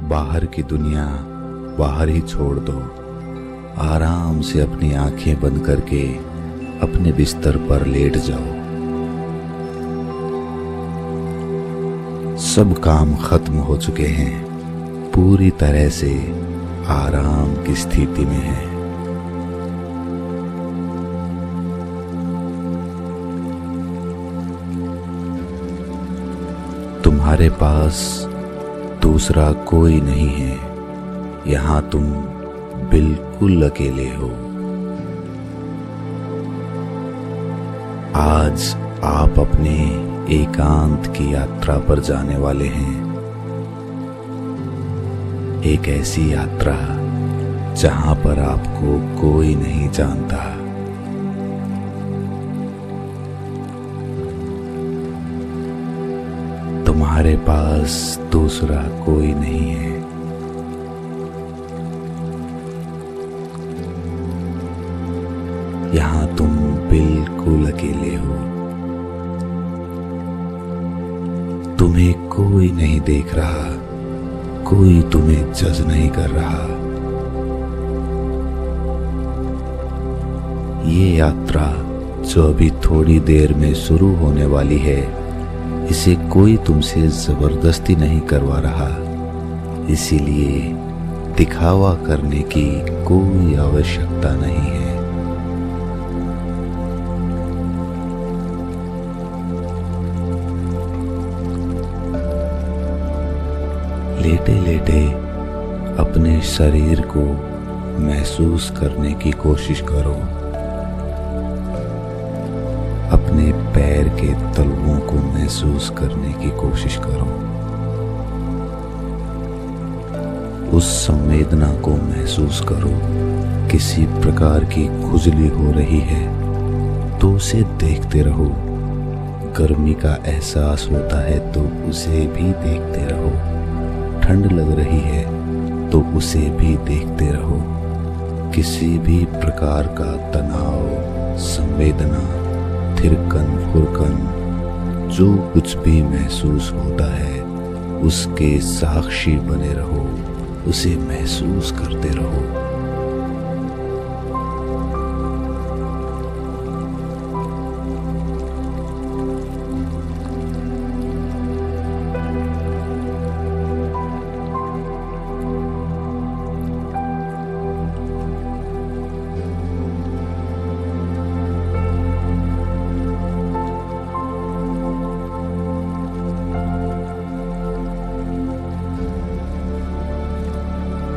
बाहर की दुनिया बाहर ही छोड़ दो। आराम से अपनी आंखें बंद करके अपने बिस्तर पर लेट जाओ। सब काम खत्म हो चुके हैं, पूरी तरह से आराम की स्थिति में है। तुम्हारे पास दूसरा कोई नहीं है। यहां तुम बिल्कुल अकेले हो। आज आप अपने एकांत की यात्रा पर जाने वाले हैं। एक ऐसी यात्रा जहां पर आपको कोई नहीं जानता। तुम्हारे पास दूसरा कोई नहीं है। यहां तुम बिल्कुल अकेले हो। तुम्हें कोई नहीं देख रहा, कोई तुम्हें जज नहीं कर रहा। ये यात्रा जो अभी थोड़ी देर में शुरू होने वाली है, इसे कोई तुमसे जबरदस्ती नहीं करवा रहा। इसीलिए दिखावा करने की कोई आवश्यकता नहीं है। लेटे लेटे अपने शरीर को महसूस करने की कोशिश करो। अपने पैर के तलवों को महसूस करने की कोशिश करो। उस संवेदना को महसूस करो। किसी प्रकार की खुजली हो रही है तो उसे देखते रहो। गर्मी का एहसास होता है तो उसे भी देखते रहो। ठंड लग रही है तो उसे भी देखते रहो। किसी भी प्रकार का तनाव, संवेदना, थिरकन फुरकन, जो कुछ भी महसूस होता है उसके साक्षी बने रहो। उसे महसूस करते रहो।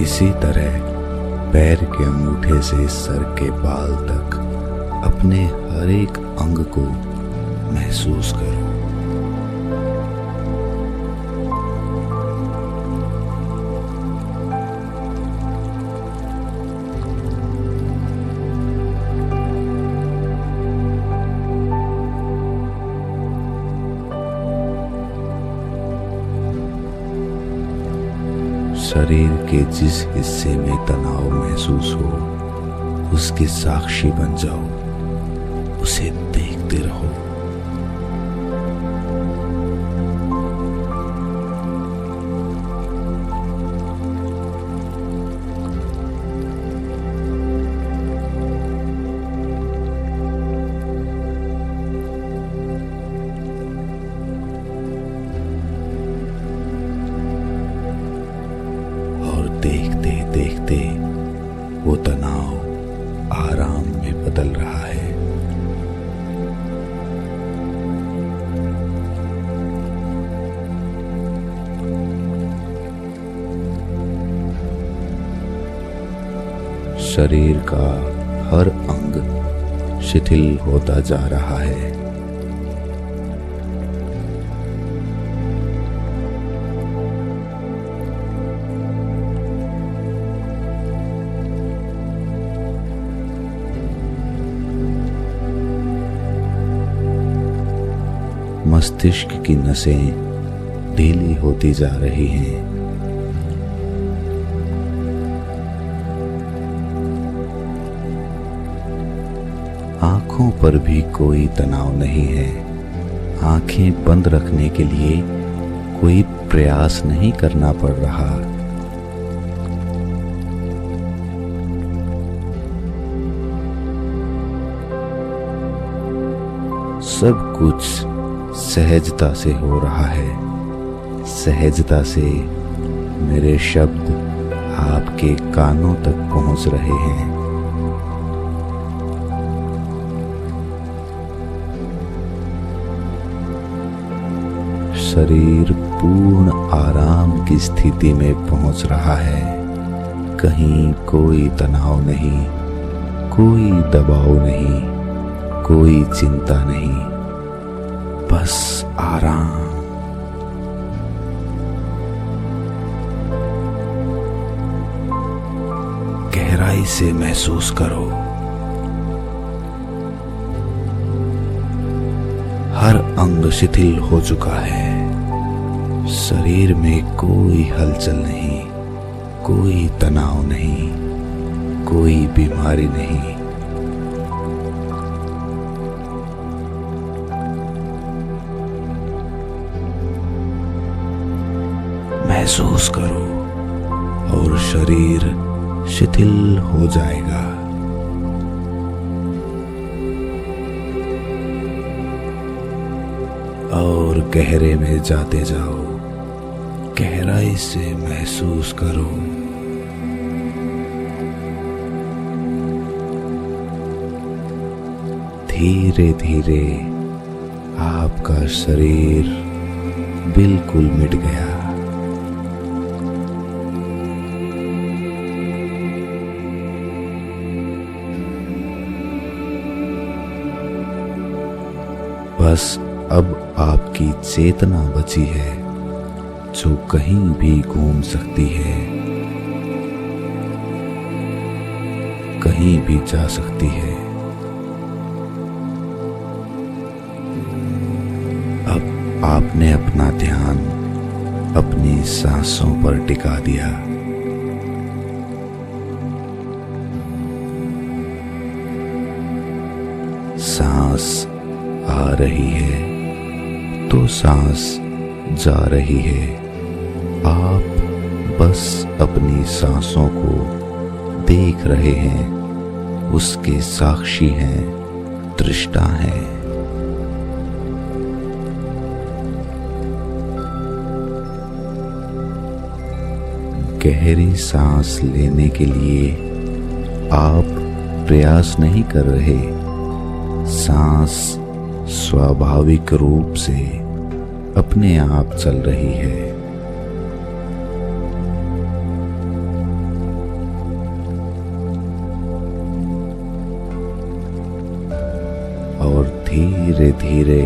इसी तरह पैर के अंगूठे से सर के बाल तक अपने हर एक अंग को महसूस करो। शरीर के जिस हिस्से में तनाव महसूस हो उसके साक्षी बन जाओ। उसे देखते रहो। देखते देखते वो तनाव आराम में बदल रहा है। शरीर का हर अंग शिथिल होता जा रहा है। मस्तिष्क की नसें ढीली होती जा रही हैं। आंखों पर भी कोई तनाव नहीं है। आंखें बंद रखने के लिए कोई प्रयास नहीं करना पड़ रहा। सब कुछ सहजता से हो रहा है। सहजता से मेरे शब्द आपके कानों तक पहुंच रहे हैं। शरीर पूर्ण आराम की स्थिति में पहुंच रहा है। कहीं कोई तनाव नहीं, कोई दबाव नहीं, कोई चिंता नहीं, बस आराम। गहराई से महसूस करो। हर अंग शिथिल हो चुका है। शरीर में कोई हलचल नहीं, कोई तनाव नहीं, कोई बीमारी नहीं। महसूस करो और शरीर शिथिल हो जाएगा। और गहरे में जाते जाओ। गहराई से महसूस करो। धीरे धीरे आपका शरीर बिल्कुल मिट गया। बस अब आपकी चेतना बची है, जो कहीं भी घूम सकती है, कहीं भी जा सकती है। अब आपने अपना ध्यान अपनी सांसों पर टिका दिया। सांस आ रही है तो सांस जा रही है। आप बस अपनी सांसों को देख रहे हैं, उसके साक्षी हैं, दृष्टा हैं। गहरी सांस लेने के लिए आप प्रयास नहीं कर रहे। सांस स्वाभाविक रूप से अपने आप चल रही है। और धीरे धीरे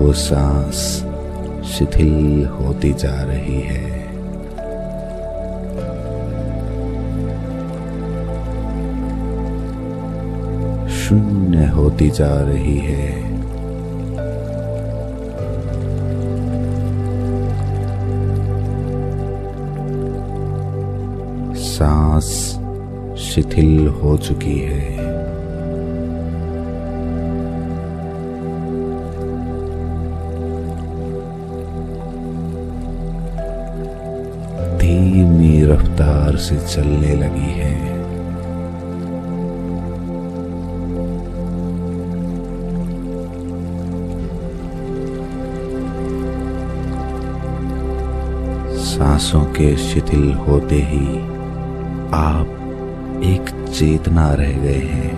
वो सांस शिथिल होती जा रही है। शून्य होती जा रही है। सांस शिथिल हो चुकी है। धीमी रफ्तार से चलने लगी है। सांसों के शिथिल होते ही आप एक चेतना रह गए हैं।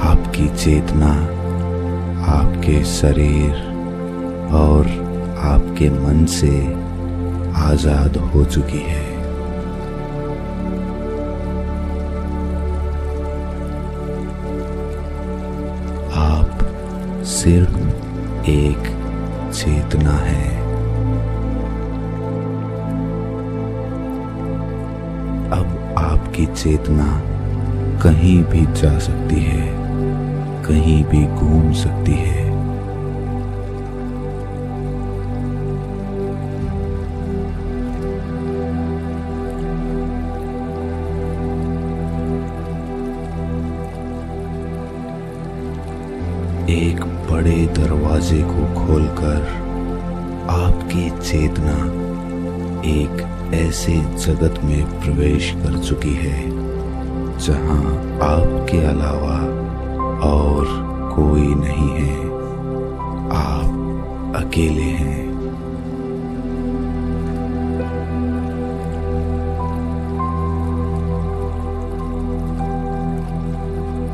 आपकी चेतना आपके शरीर और आपके मन से आजाद हो चुकी है। सिर्फ एक चेतना है। अब आपकी चेतना कहीं भी जा सकती है, कहीं भी घूम सकती है। एक बड़े दरवाजे को खोलकर आपकी चेतना एक ऐसे जगत में प्रवेश कर चुकी है जहां आपके अलावा और कोई नहीं है। आप अकेले हैं।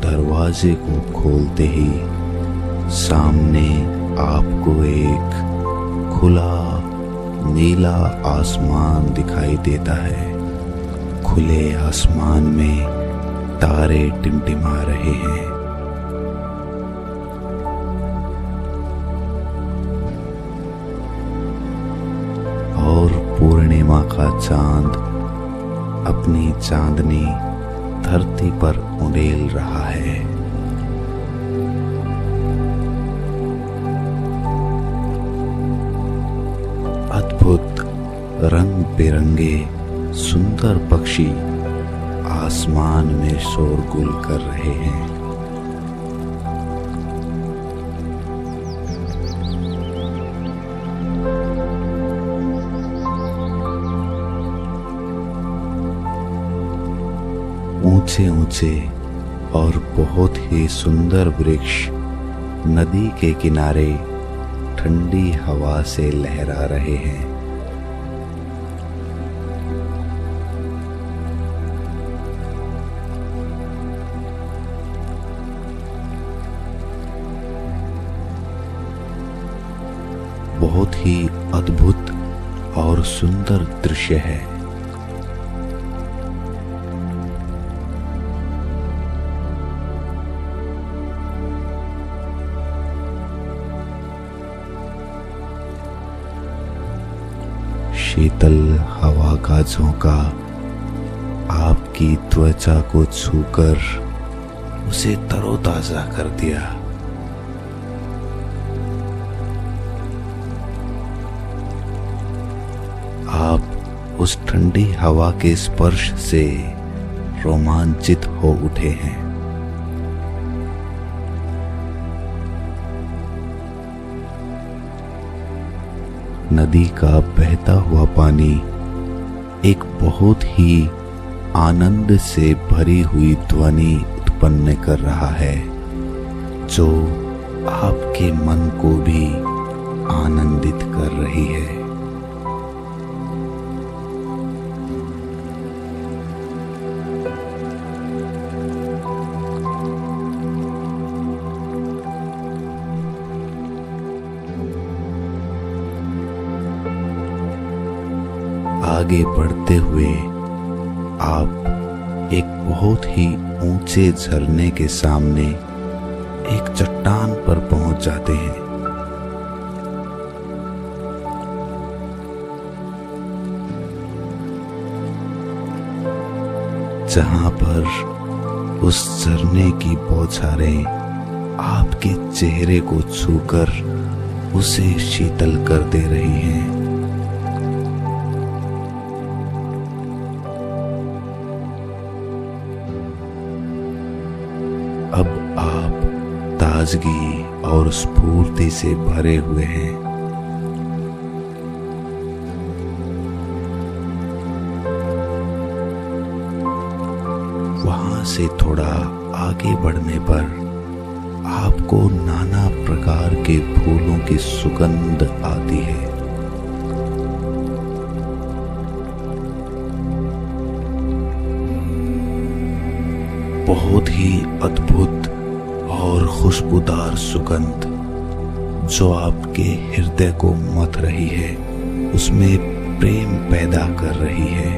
दरवाजे को खोलते ही सामने आपको एक खुला नीला आसमान दिखाई देता है। खुले आसमान में तारे टिमटिमा रहे हैं। और पूर्णिमा का चांद अपनी चांदनी धरती पर उड़ेल रहा है। अद्भुत रंग बिरंगे सुंदर पक्षी आसमान में शोरगुल कर रहे हैं। ऊंचे ऊंचे और बहुत ही सुंदर वृक्ष नदी के किनारे ठंडी हवा से लहरा रहे हैं। बहुत ही अद्भुत और सुंदर दृश्य है। शीतल हवा का झोंका आपकी त्वचा को छूकर उसे तरोताजा कर दिया। आप उस ठंडी हवा के स्पर्श से रोमांचित हो उठे हैं। नदी का बहता हुआ पानी एक बहुत ही आनंद से भरी हुई ध्वनि उत्पन्न कर रहा है, जो आपके मन को भी आनंदित कर रही है। आगे बढ़ते हुए आप एक बहुत ही ऊंचे झरने के सामने एक चट्टान पर पहुंच जाते हैं। जहां पर उस झरने की बौछारें आपके चेहरे को छूकर उसे शीतल कर दे रही हैं। अब आप ताजगी और स्फूर्ति से भरे हुए हैं। वहां से थोड़ा आगे बढ़ने पर आपको नाना प्रकार के फूलों की सुगंध आती है। बहुत ही अद्भुत और खुशबूदार सुगंध जो आपके हृदय को मथ रही है, उसमें प्रेम पैदा कर रही है।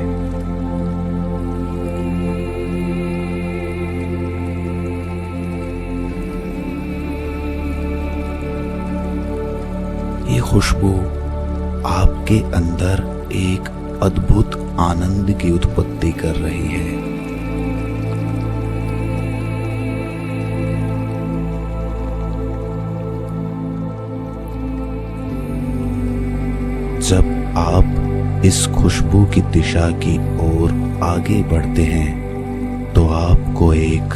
ये खुशबू आपके अंदर एक अद्भुत आनंद की उत्पत्ति कर रही है। जब आप इस खुशबू की दिशा की ओर आगे बढ़ते हैं तो आपको एक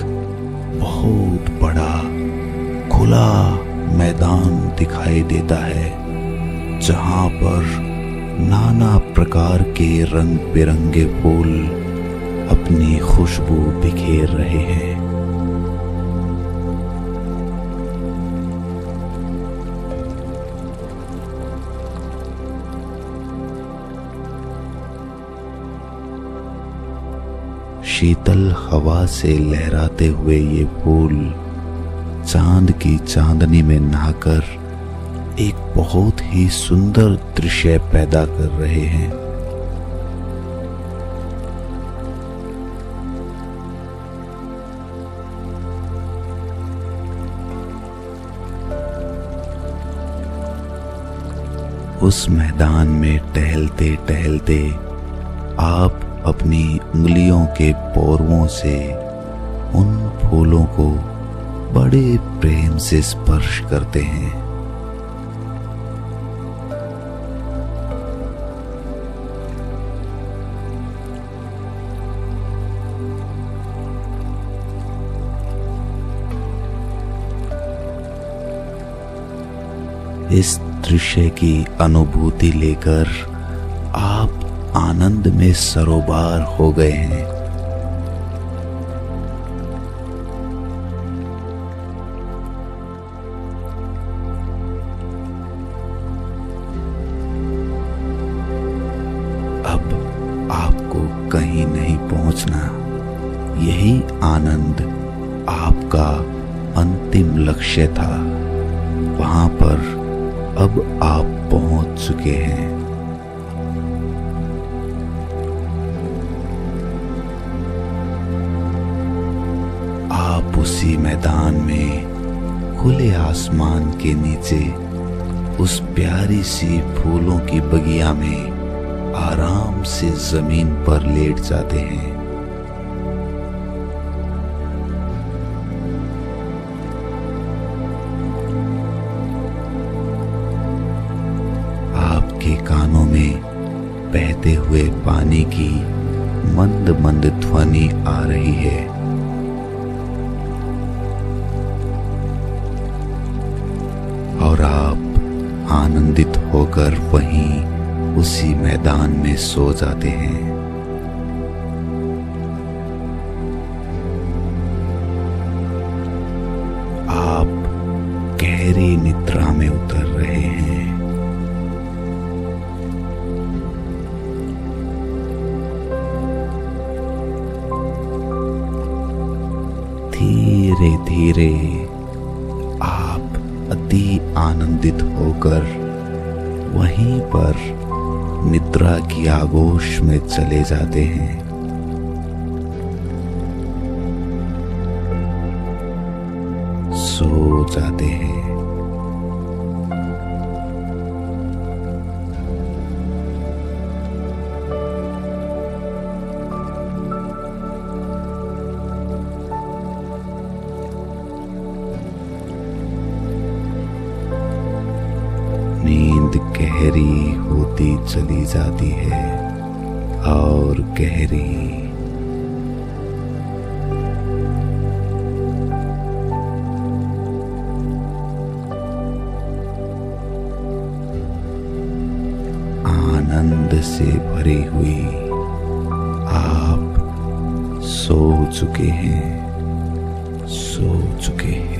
बहुत बड़ा खुला मैदान दिखाई देता है, जहां पर नाना प्रकार के रंग बिरंगे फूल अपनी खुशबू बिखेर रहे हैं। शीतल हवा से लहराते हुए ये फूल चांद की चांदनी में नहाकर एक बहुत ही सुंदर दृश्य पैदा कर रहे हैं। उस मैदान में टहलते टहलते आप अपनी उंगलियों के पोरवों से उन फूलों को बड़े प्रेम से स्पर्श करते हैं। इस दृश्य की अनुभूति लेकर आप आनंद में सरोबार हो गए हैं। अब आपको कहीं नहीं पहुंचना, यही आनंद आपका अंतिम लक्ष्य था। वहां पर अब आप पहुंच चुके हैं। आप उसी मैदान में खुले आसमान के नीचे उस प्यारी सी फूलों की बगिया में आराम से जमीन पर लेट जाते हैं। आपके कानों में बहते हुए पानी की मंद मंद ध्वनि आ रही है। और आप आनंदित होकर वहीं उसी मैदान में सो जाते हैं। आप गहरी निद्रा में उतर रहे हैं। धीरे धीरे आप अति आनंदित होकर वहीं पर निद्रा की आगोश में चले जाते हैं। सो जाते हैं। नींद गहरी होती चली जाती है और गहरी। आनंद से भरी हुई आप सो चुके हैं, सो चुके हैं।